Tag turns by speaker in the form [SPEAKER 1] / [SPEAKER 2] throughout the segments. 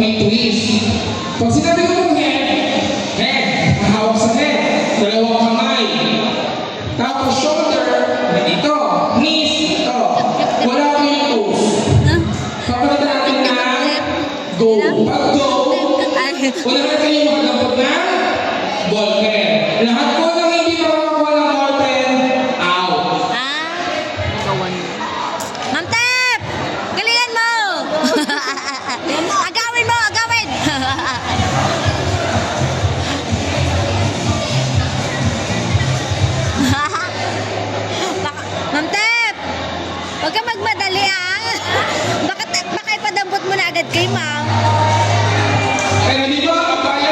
[SPEAKER 1] may twist. Pag sinabi ko mong head, mahawak sa head, dalawang kamay. Tapos shoulder, dito. Knees, dito. Wala ko yung toes. Kapag natin na go. Pag go, wala na kayo makagapot ng ball pen. Lahat po ng hindi makakakuha ng ball pen, out.
[SPEAKER 2] Gawan mo. Ma'am Tep! Galingan mo! Agawin mo! Agawin! Ma'am Tep! Huwag ka magmadali baka ipadampot mo na agad kay ma'am.
[SPEAKER 1] Kaya di ba, kaya.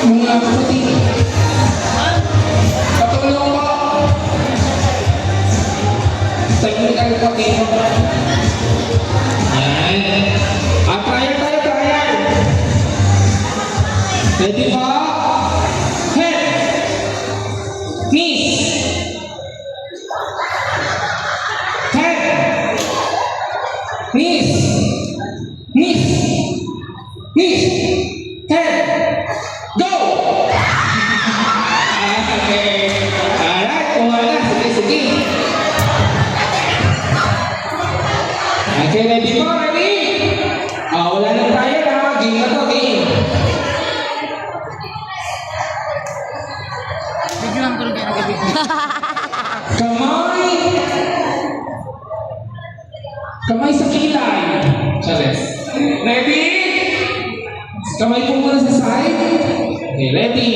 [SPEAKER 1] Mga kapatid. Patulong po. Technical kapatid. Ayan. Trial. Ready po? Head. Knees. Head. Knees. Head. Go! Okay. Alright, kumala. Sige. Okay, ready po? Ready? Wala nang tayo na. Game na to, game.
[SPEAKER 2] Bigyan ko rin kaya nag-ibig.
[SPEAKER 1] Kamay sa kilay. Chales. Ready? Kamay po muna sa side. Okay, ready?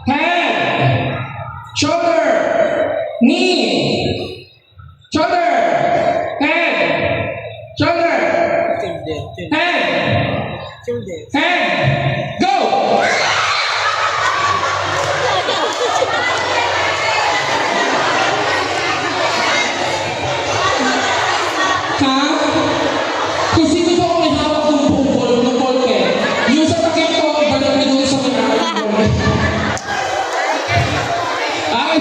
[SPEAKER 1] Head. Shoulder. Knee. Shoulder. Head. Shoulder. Head. Head. Go! Kung sino po ang may hawak ng ball pen, yung sa takip ko, ibalik nyo doon sa mga ball.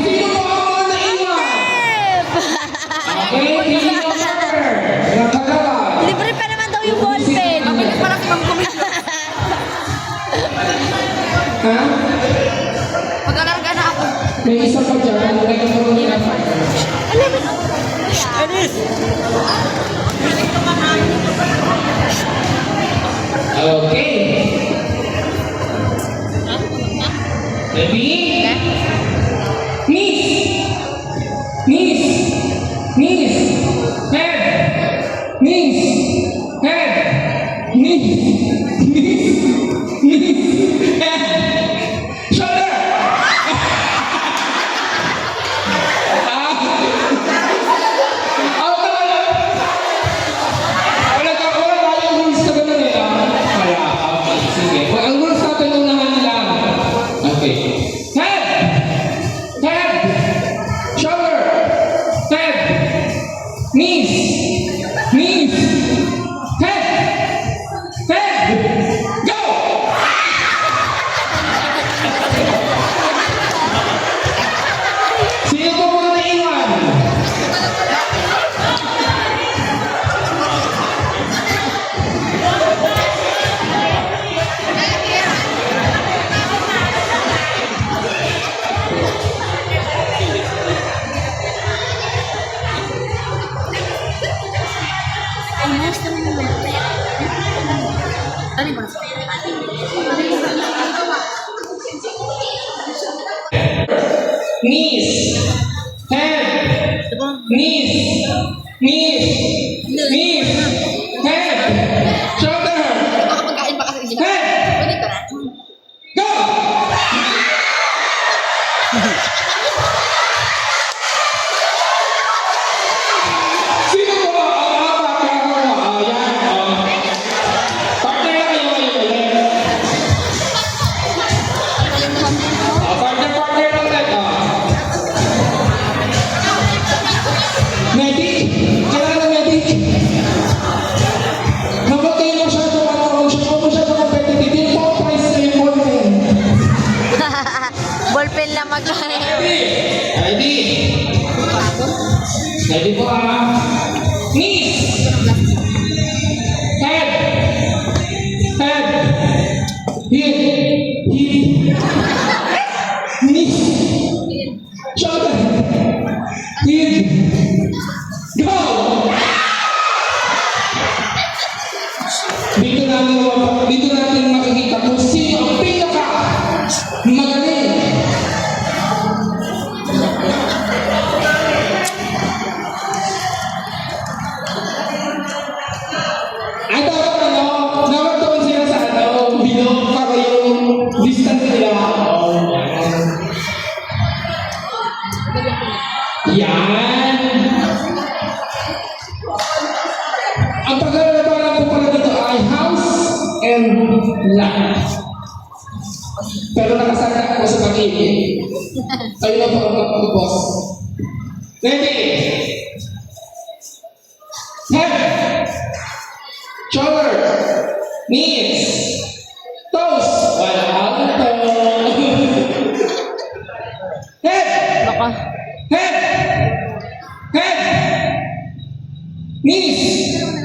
[SPEAKER 1] Sino po ang mga naiwan? Okay, hindi over. Nakagawa.
[SPEAKER 2] Libre pa naman daw yung ball pen. Mabilis para si Ma'am Commission.
[SPEAKER 1] Ha?
[SPEAKER 2] Pag-alarga na ako.
[SPEAKER 1] May isa pa dyan, may kamarunong na pa.
[SPEAKER 2] Alis!
[SPEAKER 1] Okay. Ready? Knees. Head. Knees. Head. Head. Shoulder. Wala tayong rules na gano'n eh. Okay, sige. Ang rules natin unahan lang. Okay. Head. Shoulder. Head. Knees. Head. Go! Sino po mga naiwan? Knees. Head. Knees. Head. Shoulder. Head. Go! Sino po ang apat? Partner na kayo ulit. Partner lang tayo. Medic? Kailangan ng medic? Kapag kayo masyado competitive, yung top price na yung ballpen.
[SPEAKER 2] Ballpen lang magkano.
[SPEAKER 1] Ready po Knees. Go! Dito natin makikita kung sino ang pinaka magaling. Ay, dapat doon sila sa bilog para yung distance nila. Yan. Ang pag-aaralan ko pala dito ay house and land. Pero nakasaka ako sa pag-ibig. Kayo na po ang mag-boss. Ready? Head. Shoulder. Knees. Toes. Wala ako to. Head.
[SPEAKER 2] Baka.
[SPEAKER 1] Head. Head. Knees.